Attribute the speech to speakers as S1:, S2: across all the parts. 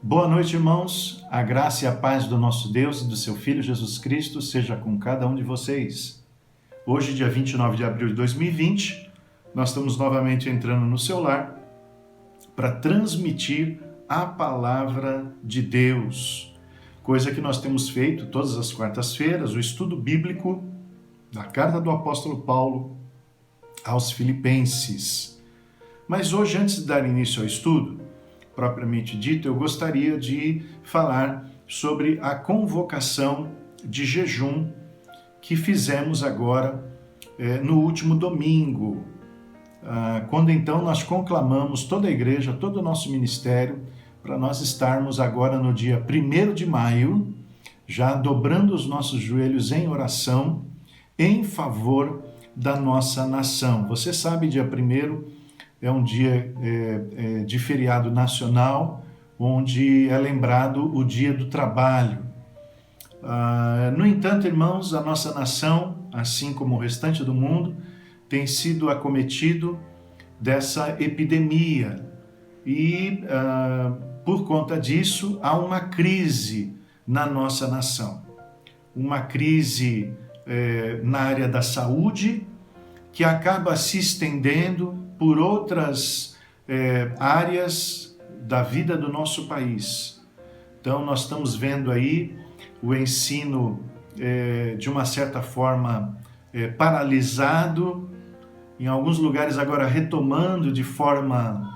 S1: Boa noite, irmãos. A graça e a paz do nosso Deus e do seu Filho Jesus Cristo seja com cada um de vocês. Hoje, dia 29 de abril de 2020, nós estamos novamente entrando no seu lar para transmitir a palavra de Deus, coisa que nós temos feito todas as quartas-feiras, o estudo bíblico da carta do apóstolo Paulo aos Filipenses. Mas hoje, antes de dar início ao estudo, propriamente dito, eu gostaria de falar sobre a convocação de jejum que fizemos agora no último domingo, quando então nós conclamamos toda a igreja, todo o nosso ministério, para nós estarmos agora no dia 1º de maio, já dobrando os nossos joelhos em oração, em favor da nossa nação. Você sabe, dia 1º é um dia de feriado nacional, onde é lembrado o dia do trabalho. No entanto, irmãos, a nossa nação, assim como o restante do mundo, tem sido acometido dessa epidemia. E, por conta disso, há uma crise na nossa nação. Uma crise na área da saúde, que acaba se estendendo por outras áreas da vida do nosso país. Então, nós estamos vendo aí o ensino, de uma certa forma, paralisado, em alguns lugares agora retomando de forma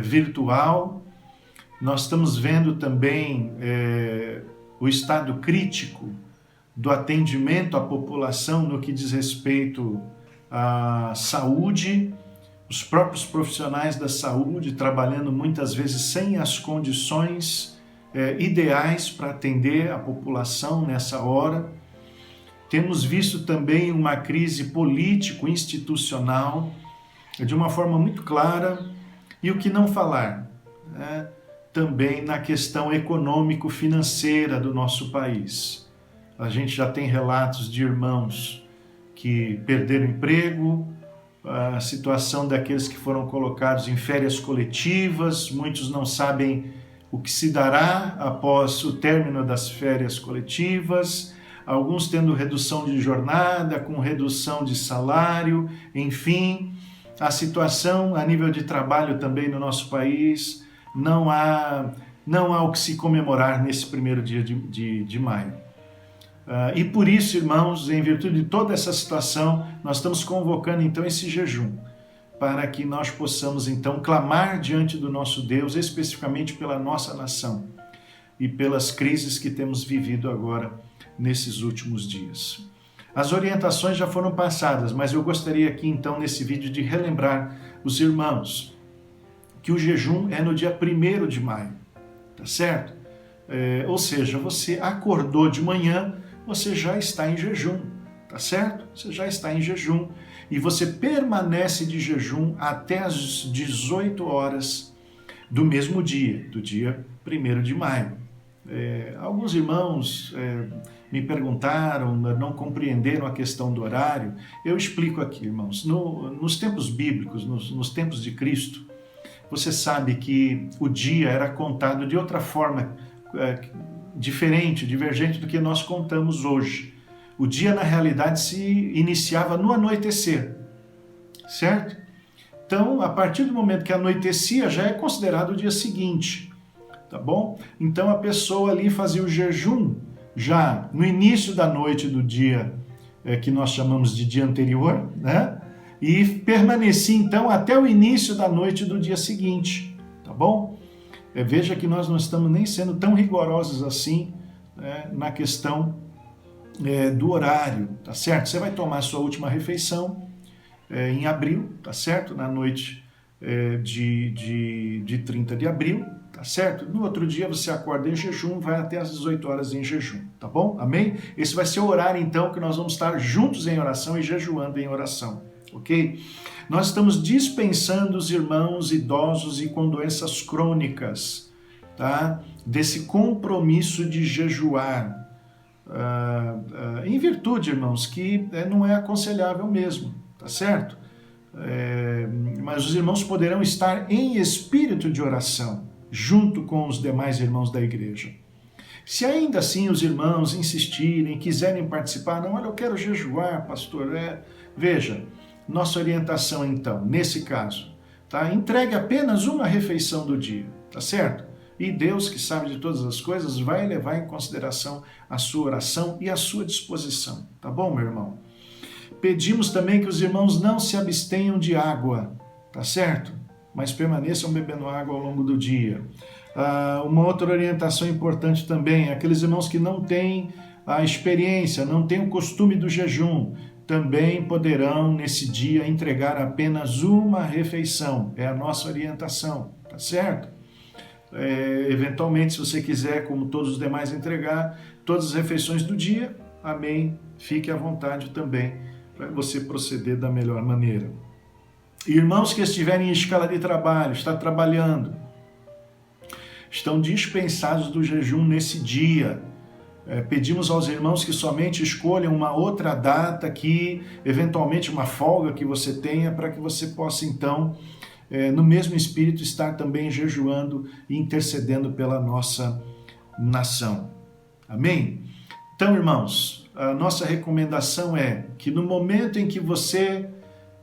S1: virtual. Nós estamos vendo também o estado crítico do atendimento à população no que diz respeito à saúde, os próprios profissionais da saúde trabalhando muitas vezes sem as condições ideais para atender a população nessa hora. Temos visto também uma crise político-institucional de uma forma muito clara, e o que não falar, né? Também na questão econômico-financeira do nosso país. A gente já tem relatos de irmãos que perderam emprego, a situação daqueles que foram colocados em férias coletivas, muitos não sabem o que se dará após o término das férias coletivas, alguns tendo redução de jornada, com redução de salário, enfim, a situação a nível de trabalho também no nosso país, não há o que se comemorar nesse primeiro dia de maio. E por isso, irmãos, em virtude de toda essa situação, nós estamos convocando então esse jejum, para que nós possamos então clamar diante do nosso Deus, especificamente pela nossa nação e pelas crises que temos vivido agora nesses últimos dias. As orientações já foram passadas, mas eu gostaria aqui então nesse vídeo de relembrar os irmãos que o jejum é no dia 1º de maio, tá certo? Ou seja, você acordou de manhã, você já está em jejum, tá certo? Você já está em jejum e você permanece de jejum até as 18 horas do mesmo dia, do dia 1º de maio. Alguns irmãos me perguntaram, não compreenderam a questão do horário. Eu explico aqui, irmãos. Nos tempos bíblicos, nos tempos de Cristo, você sabe que o dia era contado de outra forma, diferente, divergente do que nós contamos hoje. O dia, na realidade, se iniciava no anoitecer, certo? Então, a partir do momento que anoitecia, já é considerado o dia seguinte, tá bom? Então, a pessoa ali fazia o jejum já no início da noite do dia que nós chamamos de dia anterior, né? E permanecia, então, até o início da noite do dia seguinte, tá bom? Veja que nós não estamos nem sendo tão rigorosos assim, né, na questão do horário, tá certo? Você vai tomar a sua última refeição em abril, tá certo? Na noite de 30 de abril, tá certo? No outro dia você acorda em jejum, vai até às 18 horas em jejum, tá bom? Amém? Esse vai ser o horário então que nós vamos estar juntos em oração e jejuando em oração, ok? Nós estamos dispensando os irmãos idosos e com doenças crônicas, tá? Desse compromisso de jejuar, em virtude, irmãos, que não é aconselhável mesmo, tá certo? Mas os irmãos poderão estar em espírito de oração, junto com os demais irmãos da igreja. Se ainda assim os irmãos insistirem, quiserem participar, não, olha, eu quero jejuar, pastor, veja, nossa orientação então, nesse caso, tá? Entregue apenas uma refeição do dia, tá certo? E Deus, que sabe de todas as coisas, vai levar em consideração a sua oração e a sua disposição, tá bom, meu irmão? Pedimos também que os irmãos não se abstenham de água, tá certo? Mas permaneçam bebendo água ao longo do dia. Uma outra orientação importante também, aqueles irmãos que não têm a experiência, não têm o costume do jejum, também poderão nesse dia entregar apenas uma refeição, é a nossa orientação, tá certo? Eventualmente, se você quiser, como todos os demais, entregar todas as refeições do dia, amém, fique à vontade também para você proceder da melhor maneira. Irmãos que estiverem em escala de trabalho, está trabalhando, estão dispensados do jejum nesse dia. Pedimos aos irmãos que somente escolham uma outra data, que eventualmente uma folga que você tenha, para que você possa então, no mesmo espírito, estar também jejuando e intercedendo pela nossa nação. Amém? Então, irmãos, a nossa recomendação é que no momento em que você,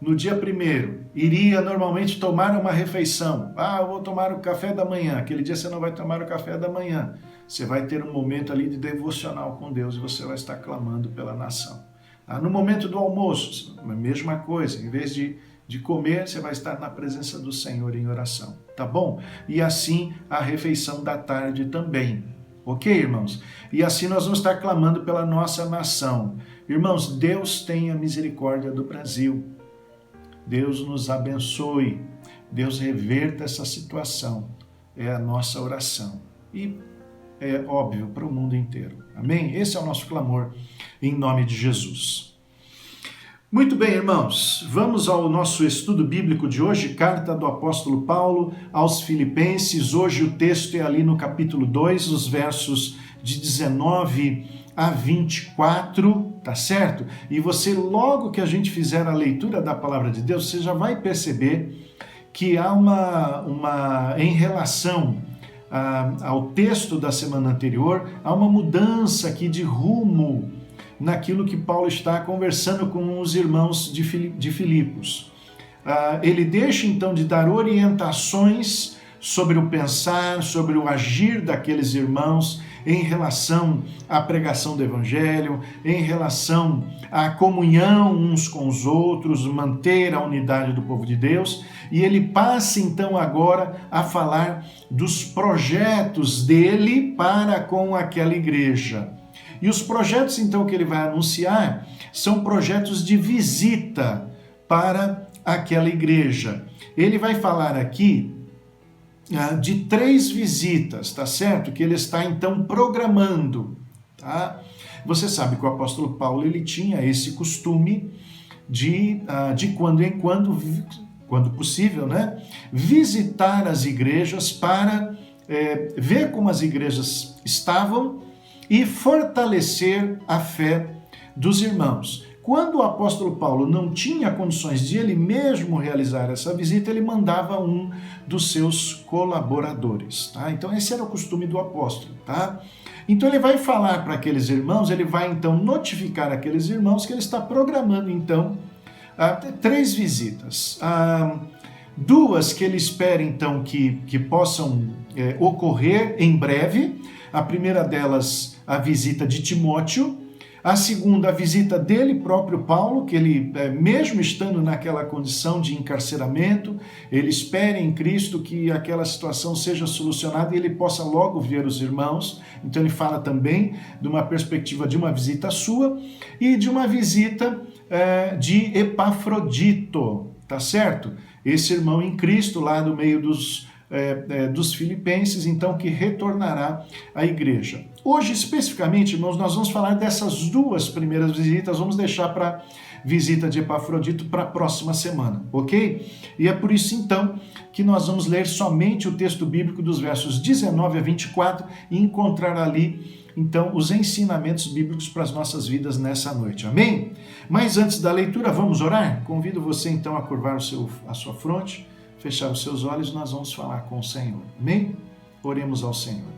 S1: no dia 1º, iria normalmente tomar uma refeição. Eu vou tomar o café da manhã. Aquele dia você não vai tomar o café da manhã. Você vai ter um momento ali de devocional com Deus e você vai estar clamando pela nação. No momento do almoço, a mesma coisa. Em vez de comer, você vai estar na presença do Senhor em oração. Tá bom? E assim a refeição da tarde também. Ok, irmãos? E assim nós vamos estar clamando pela nossa nação. Irmãos, Deus tenha misericórdia do Brasil. Deus nos abençoe, Deus reverta essa situação, é a nossa oração. E é óbvio para o mundo inteiro. Amém? Esse é o nosso clamor em nome de Jesus. Muito bem, irmãos, vamos ao nosso estudo bíblico de hoje, carta do apóstolo Paulo aos Filipenses. Hoje o texto é ali no capítulo 2, os versos de 19 a 24, tá certo? E você, logo que a gente fizer a leitura da palavra de Deus, você já vai perceber que há em relação ao texto da semana anterior, há uma mudança aqui de rumo naquilo que Paulo está conversando com os irmãos de Filipos. Ele deixa então de dar orientações sobre o pensar, sobre o agir daqueles irmãos em relação à pregação do Evangelho, em relação à comunhão uns com os outros, manter a unidade do povo de Deus, e ele passa então agora a falar dos projetos dele para com aquela igreja. E os projetos então que ele vai anunciar são projetos de visita para aquela igreja. Ele vai falar aqui de 3 visitas, tá certo? Que ele está então programando, tá? Você sabe que o apóstolo Paulo, ele tinha esse costume de quando em quando possível, né? Visitar as igrejas para ver como as igrejas estavam e fortalecer a fé dos irmãos. Quando o apóstolo Paulo não tinha condições de ele mesmo realizar essa visita, ele mandava um dos seus colaboradores, tá? Então esse era o costume do apóstolo, tá? Então ele vai falar para aqueles irmãos, ele vai então notificar aqueles irmãos que ele está programando então 3 visitas. 2 que ele espera então que possam ocorrer em breve. A primeira delas, a visita de Timóteo. A segunda, a visita dele próprio, Paulo, que ele, mesmo estando naquela condição de encarceramento, ele espera em Cristo que aquela situação seja solucionada e ele possa logo ver os irmãos. Então ele fala também de uma perspectiva de uma visita sua e de uma visita de Epafrodito, tá certo? Esse irmão em Cristo, lá no meio dos filipenses, então, que retornará à igreja. Hoje, especificamente, irmãos, nós vamos falar dessas 2 primeiras visitas, vamos deixar para visita de Epafrodito para a próxima semana, ok? E é por isso, então, que nós vamos ler somente o texto bíblico dos versos 19 a 24 e encontrar ali, então, os ensinamentos bíblicos para as nossas vidas nessa noite, amém? Mas antes da leitura, vamos orar? Convido você, então, a curvar a sua fronte, fechar os seus olhos, nós vamos falar com o Senhor. Amém? Oremos ao Senhor.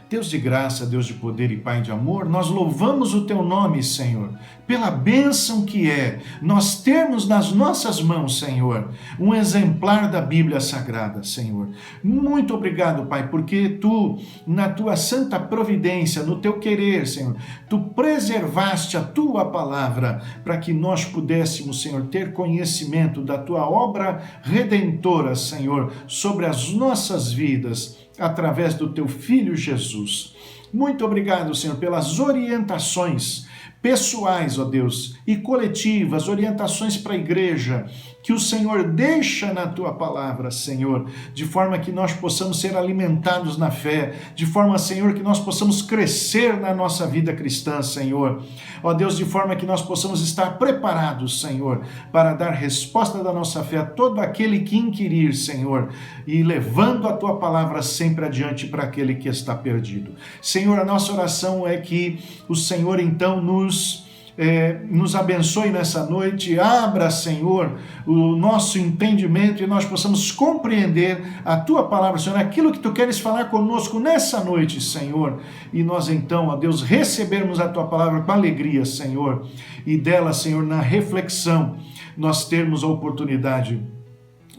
S1: Deus de graça, Deus de poder e Pai de amor, nós louvamos o Teu nome, Senhor, pela bênção que é nós termos nas nossas mãos, Senhor, um exemplar da Bíblia Sagrada, Senhor. Muito obrigado, Pai, porque Tu, na Tua santa providência, no Teu querer, Senhor, Tu preservaste a Tua palavra para que nós pudéssemos, Senhor, ter conhecimento da Tua obra redentora, Senhor, sobre as nossas vidas, através do Teu Filho Jesus. Muito obrigado, Senhor, pelas orientações pessoais, ó Deus, e coletivas, orientações para a igreja, que o Senhor deixa na Tua palavra, Senhor, de forma que nós possamos ser alimentados na fé, de forma, Senhor, que nós possamos crescer na nossa vida cristã, Senhor. Ó Deus, de forma que nós possamos estar preparados, Senhor, para dar resposta da nossa fé a todo aquele que inquirir, Senhor, e levando a Tua palavra sempre adiante para aquele que está perdido. Senhor, a nossa oração é que o Senhor, então, nos abençoe nessa noite, abra, Senhor, o nosso entendimento e nós possamos compreender a Tua palavra, Senhor, aquilo que Tu queres falar conosco nessa noite, Senhor, e nós então, ó Deus, recebermos a Tua palavra com alegria, Senhor, e dela, Senhor, na reflexão, nós termos a oportunidade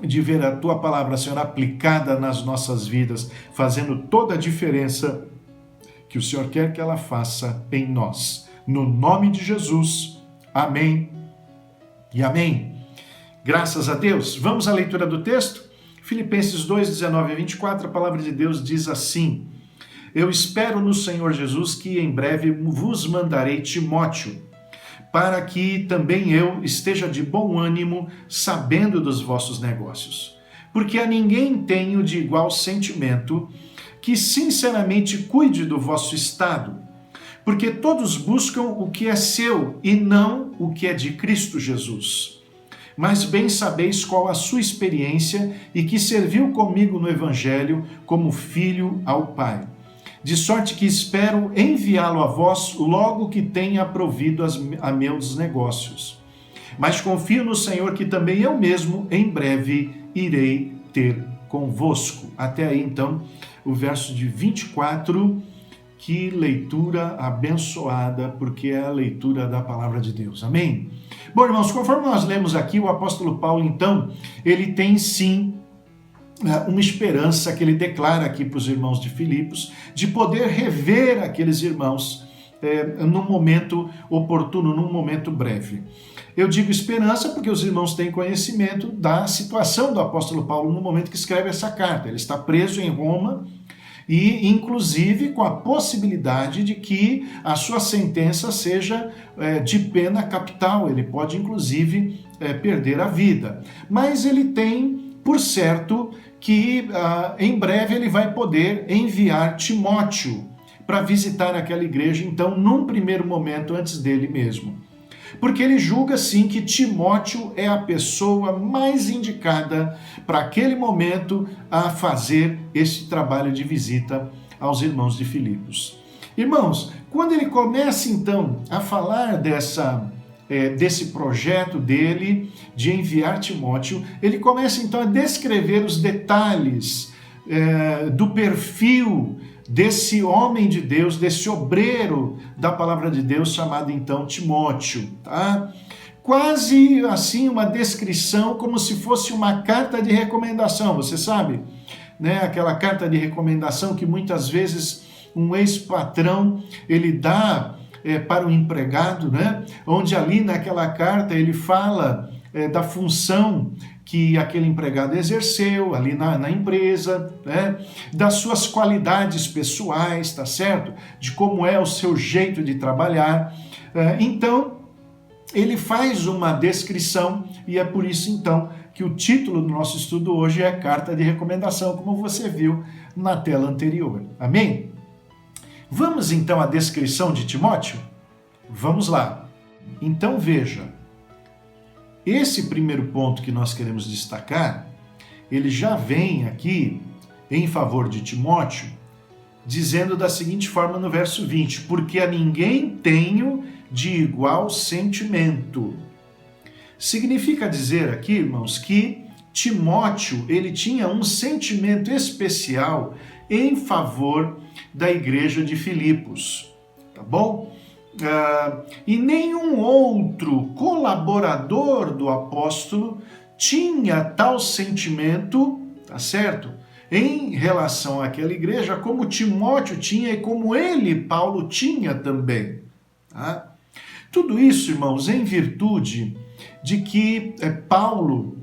S1: de ver a Tua palavra, Senhor, aplicada nas nossas vidas, fazendo toda a diferença que o Senhor quer que ela faça em nós. No nome de Jesus, amém e amém. Graças a Deus. Vamos à leitura do texto? Filipenses 2, 19 a 24, a palavra de Deus diz assim: Eu espero no Senhor Jesus que em breve vos mandarei Timóteo, para que também eu esteja de bom ânimo, sabendo dos vossos negócios. Porque a ninguém tenho de igual sentimento que sinceramente cuide do vosso estado, porque todos buscam o que é seu e não o que é de Cristo Jesus. Mas bem sabeis qual a sua experiência e que serviu comigo no Evangelho como filho ao Pai. De sorte que espero enviá-lo a vós logo que tenha provido a meus negócios. Mas confio no Senhor que também eu mesmo em breve irei ter convosco. Até aí então o verso de 24. Que leitura abençoada, porque é a leitura da palavra de Deus. Amém? Bom, irmãos, conforme nós lemos aqui, o apóstolo Paulo, então, ele tem sim uma esperança que ele declara aqui para os irmãos de Filipos, de poder rever aqueles irmãos num momento oportuno, num momento breve. Eu digo esperança porque os irmãos têm conhecimento da situação do apóstolo Paulo no momento que escreve essa carta. Ele está preso em Roma, e inclusive com a possibilidade de que a sua sentença seja de pena capital, ele pode inclusive perder a vida. Mas ele tem por certo que em breve ele vai poder enviar Timóteo para visitar aquela igreja, então num primeiro momento antes dele mesmo. Porque ele julga sim que Timóteo é a pessoa mais indicada para aquele momento a fazer esse trabalho de visita aos irmãos de Filipos. Irmãos, quando ele começa então a falar desse projeto dele de enviar Timóteo, ele começa então a descrever os detalhes do perfil desse homem de Deus, desse obreiro da palavra de Deus, chamado então Timóteo, tá? Quase assim uma descrição como se fosse uma carta de recomendação, você sabe, né? Aquela carta de recomendação que muitas vezes um ex-patrão ele dá para o empregado, né? Onde ali naquela carta ele fala da função que aquele empregado exerceu ali na empresa, né? Das suas qualidades pessoais, tá certo? De como é o seu jeito de trabalhar. Então, ele faz uma descrição e é por isso, então, que o título do nosso estudo hoje é Carta de Recomendação, como você viu na tela anterior. Amém? Vamos, então, à descrição de Timóteo? Vamos lá. Então, veja. Esse primeiro ponto que nós queremos destacar, ele já vem aqui em favor de Timóteo, dizendo da seguinte forma no verso 20, porque a ninguém tenho de igual sentimento. Significa dizer aqui, irmãos, que Timóteo, ele tinha um sentimento especial em favor da igreja de Filipos, tá bom? E nenhum outro colaborador do apóstolo tinha tal sentimento, tá certo? Em relação àquela igreja, como Timóteo tinha e como ele, Paulo, tinha também. Tá? Tudo isso, irmãos, em virtude de que Paulo,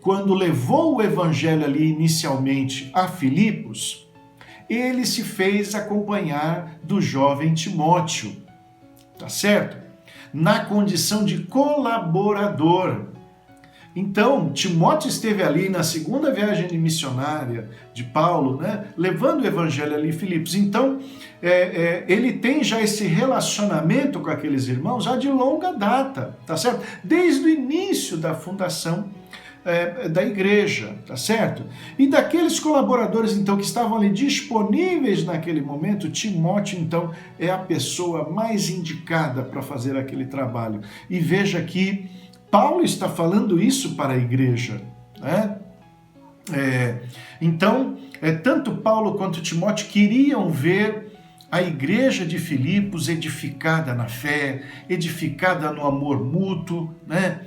S1: quando levou o evangelho ali inicialmente a Filipos, ele se fez acompanhar do jovem Timóteo, tá certo? Na condição de colaborador. Então, Timóteo esteve ali na segunda viagem missionária de Paulo, né, levando o evangelho ali em Filipos. Então, ele tem já esse relacionamento com aqueles irmãos já de longa data, tá certo? Desde o início da fundação da igreja, tá certo? E daqueles colaboradores, então, que estavam ali disponíveis naquele momento, Timóteo, então, é a pessoa mais indicada para fazer aquele trabalho. E veja que Paulo está falando isso para a igreja, né? Então, tanto Paulo quanto Timóteo queriam ver a igreja de Filipos edificada na fé, edificada no amor mútuo, né?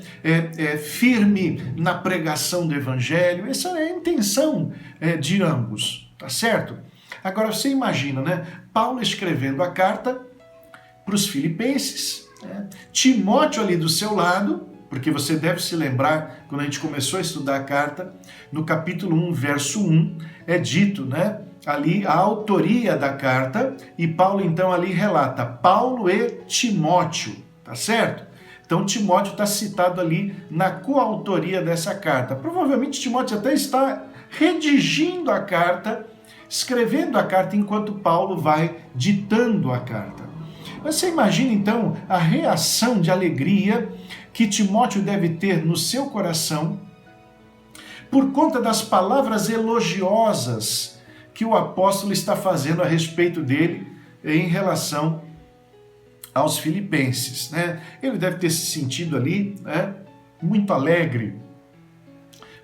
S1: Firme na pregação do evangelho. Essa é a intenção de ambos, tá certo? Agora você imagina, né? Paulo escrevendo a carta para os filipenses, né? Timóteo ali do seu lado, porque você deve se lembrar, quando a gente começou a estudar a carta, no capítulo 1, verso 1, é dito, né, ali a autoria da carta, e Paulo então ali relata Paulo e Timóteo, tá certo? Então Timóteo está citado ali na coautoria dessa carta. Provavelmente Timóteo até está redigindo a carta, escrevendo a carta, enquanto Paulo vai ditando a carta. Mas você imagina então a reação de alegria que Timóteo deve ter no seu coração por conta das palavras elogiosas que o apóstolo está fazendo a respeito dele em relação aos filipenses, né? Ele deve ter se sentido ali, né, muito alegre,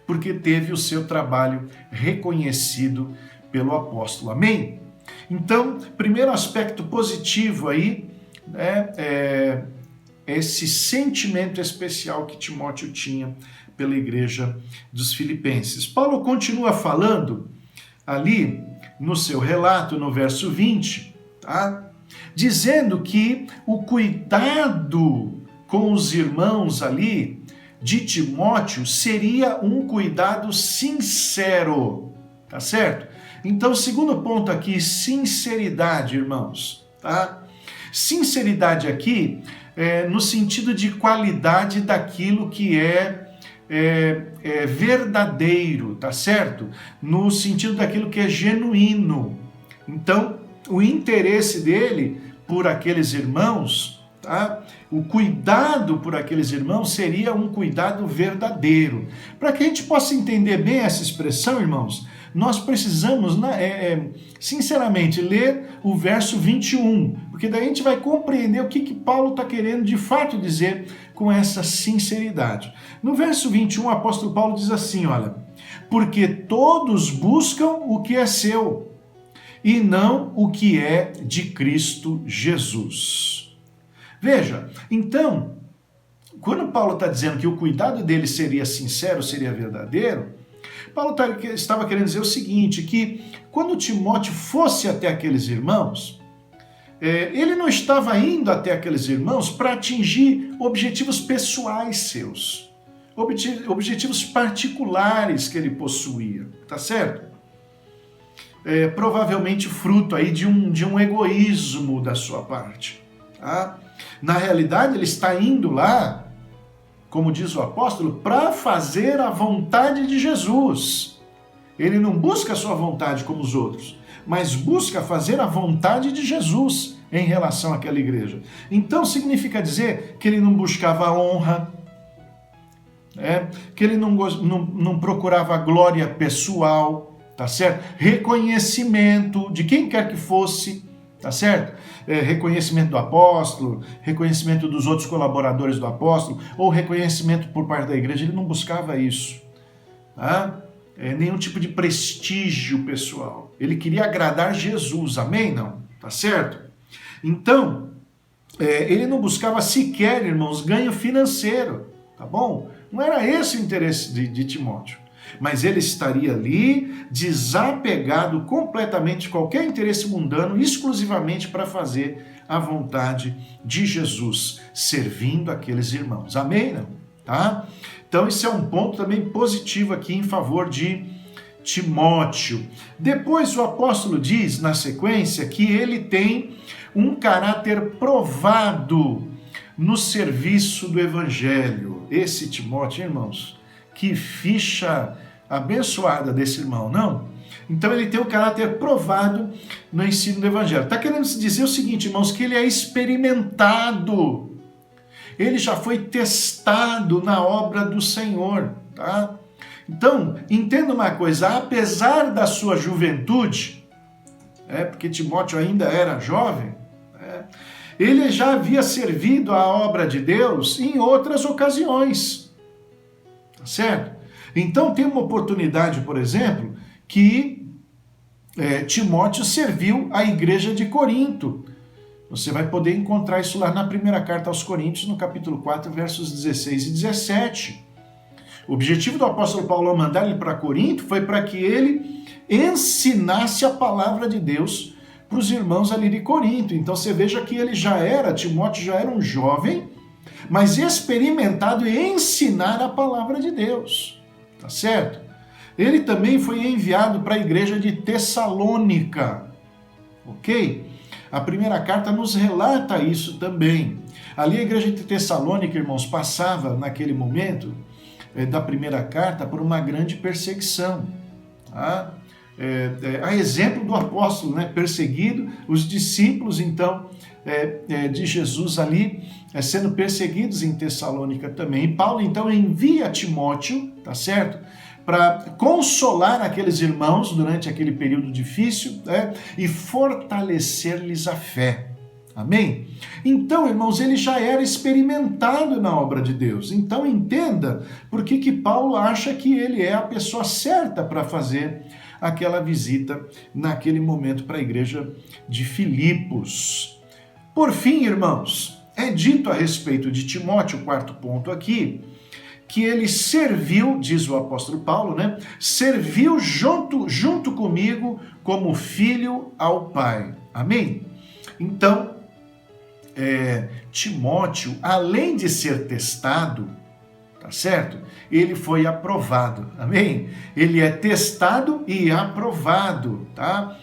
S1: porque teve o seu trabalho reconhecido pelo apóstolo. Amém? Então, primeiro aspecto positivo aí, né, esse sentimento especial que Timóteo tinha pela igreja dos filipenses. Paulo continua falando ali no seu relato, no verso 20, tá? Dizendo que o cuidado com os irmãos ali de Timóteo seria um cuidado sincero, tá certo? Então, segundo ponto aqui, sinceridade, irmãos, tá? Sinceridade aqui no sentido de qualidade daquilo que é verdadeiro, tá certo? No sentido daquilo que é genuíno. Então, o interesse dele por aqueles irmãos, tá? O cuidado por aqueles irmãos seria um cuidado verdadeiro. Para que a gente possa entender bem essa expressão, irmãos, nós precisamos, sinceramente, ler o verso 21, porque daí a gente vai compreender o que Paulo está querendo de fato dizer com essa sinceridade. No verso 21, o apóstolo Paulo diz assim, olha, porque todos buscam o que é seu, e não o que é de Cristo Jesus. Veja, então, quando Paulo está dizendo que o cuidado dele seria sincero, seria verdadeiro, Paulo estava querendo dizer o seguinte, que quando Timóteo fosse até aqueles irmãos, ele não estava indo até aqueles irmãos para atingir objetivos pessoais seus, objetivos particulares que ele possuía, tá certo? Provavelmente fruto aí de um egoísmo da sua parte, tá? Na realidade, ele está indo lá, como diz o apóstolo, para fazer a vontade de Jesus. Ele não busca a sua vontade como os outros, mas busca fazer a vontade de Jesus em relação àquela igreja. Então significa dizer que ele não buscava honra, que ele não procurava glória pessoal, tá certo? Reconhecimento de quem quer que fosse, tá certo? Reconhecimento do apóstolo, reconhecimento dos outros colaboradores do apóstolo, ou reconhecimento por parte da igreja. Ele não buscava isso. tá? Nenhum tipo de prestígio pessoal. Ele queria agradar Jesus, amém? Não, tá certo? Então, ele não buscava sequer, irmãos, ganho financeiro, tá bom? Não era esse o interesse de Timóteo. Mas ele estaria ali desapegado completamente de qualquer interesse mundano, exclusivamente para fazer a vontade de Jesus, servindo aqueles irmãos. Amém? Não? Tá? Então, esse é um ponto também positivo aqui em favor de Timóteo. Depois o apóstolo diz, na sequência, que ele tem um caráter provado no serviço do evangelho. Esse Timóteo, irmãos, que ficha abençoada desse irmão, não? Então ele tem um caráter provado no ensino do evangelho. Está querendo se dizer o seguinte, irmãos, que ele é experimentado. Ele já foi testado na obra do Senhor, tá? Então, entenda uma coisa, apesar da sua juventude, porque Timóteo ainda era jovem, ele já havia servido a obra de Deus em outras ocasiões, certo? Então tem uma oportunidade, por exemplo, que Timóteo serviu a igreja de Corinto. Você vai poder encontrar isso lá na primeira carta aos Coríntios, no capítulo 4, versos 16 e 17. O objetivo do apóstolo Paulo mandar ele para Corinto foi para que ele ensinasse a palavra de Deus para os irmãos ali de Corinto. Então você veja que Timóteo já era um jovem, mas experimentado em ensinar a palavra de Deus. Tá certo? Ele também foi enviado para a igreja de Tessalônica. Ok? A primeira carta nos relata isso também. Ali a igreja de Tessalônica, irmãos, passava naquele momento da primeira carta por uma grande perseguição. Tá? A exemplo do apóstolo, né, perseguido, os discípulos, então, de Jesus ali, sendo perseguidos em Tessalônica também. E Paulo, então, envia Timóteo, tá certo? Para consolar aqueles irmãos durante aquele período difícil, e fortalecer-lhes a fé. Amém? Então, irmãos, ele já era experimentado na obra de Deus. Então, entenda por que Paulo acha que ele é a pessoa certa para fazer aquela visita naquele momento para a igreja de Filipos. Por fim, irmãos, é dito a respeito de Timóteo, o quarto ponto aqui, que ele serviu, diz o apóstolo Paulo, né? Serviu junto comigo como filho ao Pai. Amém? Então, Timóteo, além de ser testado, tá certo? Ele foi aprovado. Amém? Ele é testado e aprovado, tá?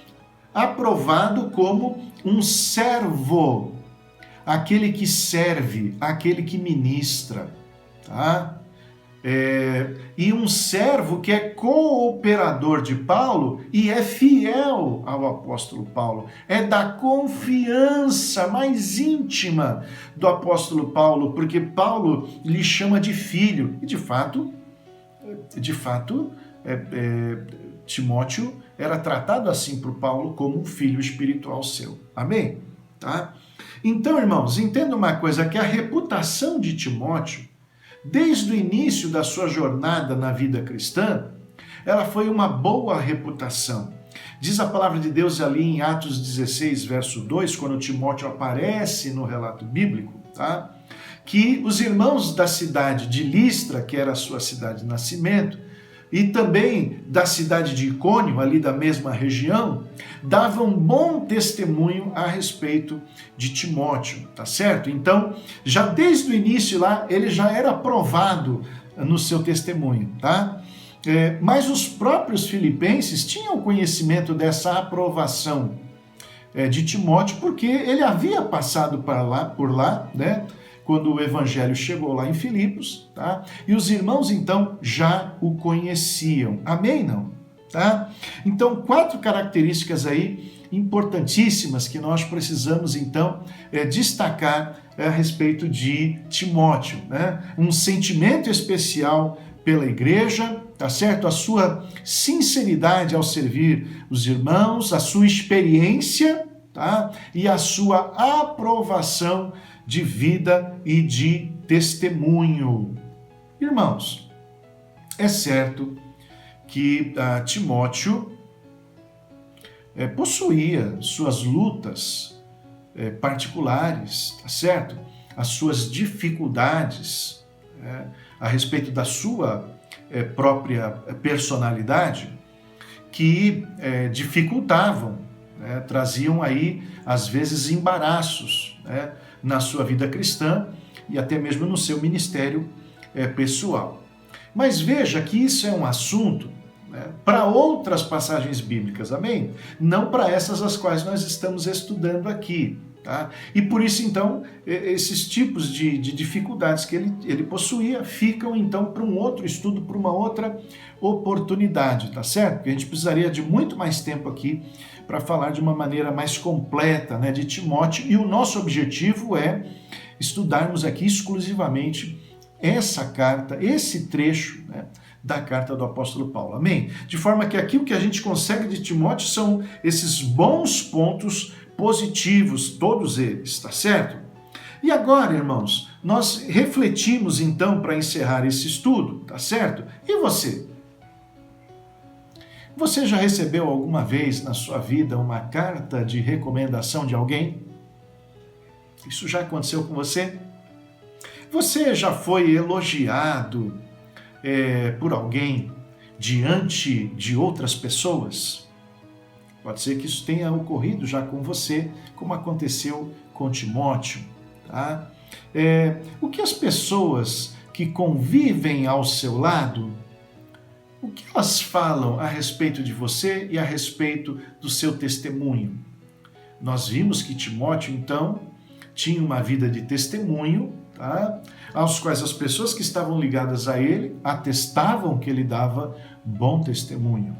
S1: Aprovado como um servo, aquele que serve, aquele que ministra, tá? E um servo que é cooperador de Paulo e é fiel ao apóstolo Paulo. É da confiança mais íntima do apóstolo Paulo, porque Paulo lhe chama de filho. E de fato, Timóteo era tratado assim por Paulo como um filho espiritual seu. Amém? Tá? Então, irmãos, entenda uma coisa, que a reputação de Timóteo, desde o início da sua jornada na vida cristã, ela foi uma boa reputação. Diz a palavra de Deus ali em Atos 16, verso 2, quando Timóteo aparece no relato bíblico, tá? Que os irmãos da cidade de Listra, que era a sua cidade de nascimento, e também da cidade de Icônio, ali da mesma região, davam bom testemunho a respeito de Timóteo, tá certo? Então, já desde o início lá, ele já era aprovado no seu testemunho, tá? Mas os próprios filipenses tinham conhecimento dessa aprovação de Timóteo, porque ele havia passado por lá, né? Quando o evangelho chegou lá em Filipos, tá? E os irmãos, então, já o conheciam. Amém, não? Tá? Então, 4 características aí importantíssimas que nós precisamos, então, destacar a respeito de Timóteo, né? Um sentimento especial pela igreja, tá certo? A sua sinceridade ao servir os irmãos, a sua experiência, tá? E a sua aprovação de vida e de testemunho. Irmãos, é certo que Timóteo possuía suas lutas particulares, tá certo? As suas dificuldades a respeito da sua própria personalidade, que dificultavam, traziam aí, às vezes, embaraços na sua vida cristã e até mesmo no seu ministério pessoal. Mas veja que isso é um assunto para outras passagens bíblicas, amém? Não para essas as quais nós estamos estudando aqui. Tá? E por isso, então, esses tipos de dificuldades que ele possuía ficam, então, para um outro estudo, para uma outra oportunidade, tá certo? Porque a gente precisaria de muito mais tempo aqui para falar de uma maneira mais completa, de Timóteo, e o nosso objetivo é estudarmos aqui exclusivamente essa carta, esse trecho da carta do apóstolo Paulo, amém? De forma que aqui o que a gente consegue de Timóteo são esses bons pontos positivos, todos eles, tá certo? E agora, irmãos, nós refletimos então para encerrar esse estudo, tá certo? E você? Você já recebeu alguma vez na sua vida uma carta de recomendação de alguém? Isso já aconteceu com você? Você já foi elogiado por alguém diante de outras pessoas? Pode ser que isso tenha ocorrido já com você, como aconteceu com Timóteo. Tá? O que as pessoas que convivem ao seu lado, o que elas falam a respeito de você e a respeito do seu testemunho? Nós vimos que Timóteo, então, tinha uma vida de testemunho, tá? Aos quais as pessoas que estavam ligadas a ele atestavam que ele dava bom testemunho.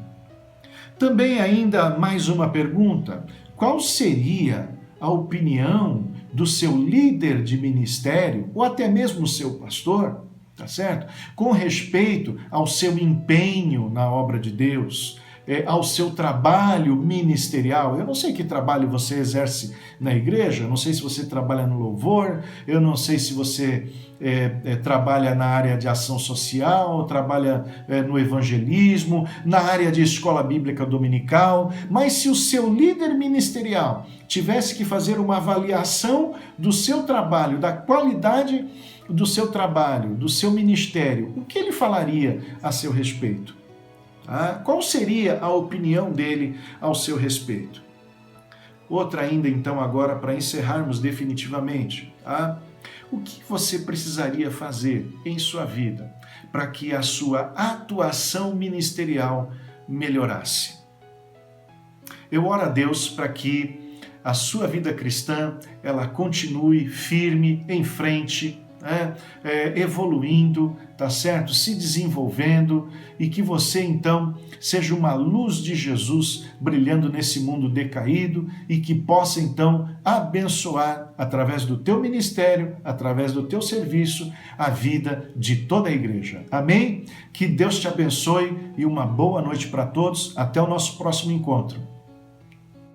S1: Também ainda mais uma pergunta: qual seria a opinião do seu líder de ministério, ou até mesmo o seu pastor, tá certo? Com respeito ao seu empenho na obra de Deus, ao seu trabalho ministerial? Eu não sei que trabalho você exerce na igreja, eu não sei se você trabalha no louvor, eu não sei se você trabalha na área de ação social, trabalha no evangelismo, na área de escola bíblica dominical, mas se o seu líder ministerial tivesse que fazer uma avaliação do seu trabalho, da qualidade do seu trabalho, do seu ministério, o que ele falaria a seu respeito? Qual seria a opinião dele ao seu respeito? Outra ainda, então, agora para encerrarmos definitivamente. O que você precisaria fazer em sua vida para que a sua atuação ministerial melhorasse? Eu oro a Deus para que a sua vida cristã ela continue firme, em frente, evoluindo, tá certo? Se desenvolvendo, e que você então seja uma luz de Jesus brilhando nesse mundo decaído e que possa então abençoar através do teu ministério, através do teu serviço, a vida de toda a igreja. Amém? Que Deus te abençoe e uma boa noite para todos. Até o nosso próximo encontro.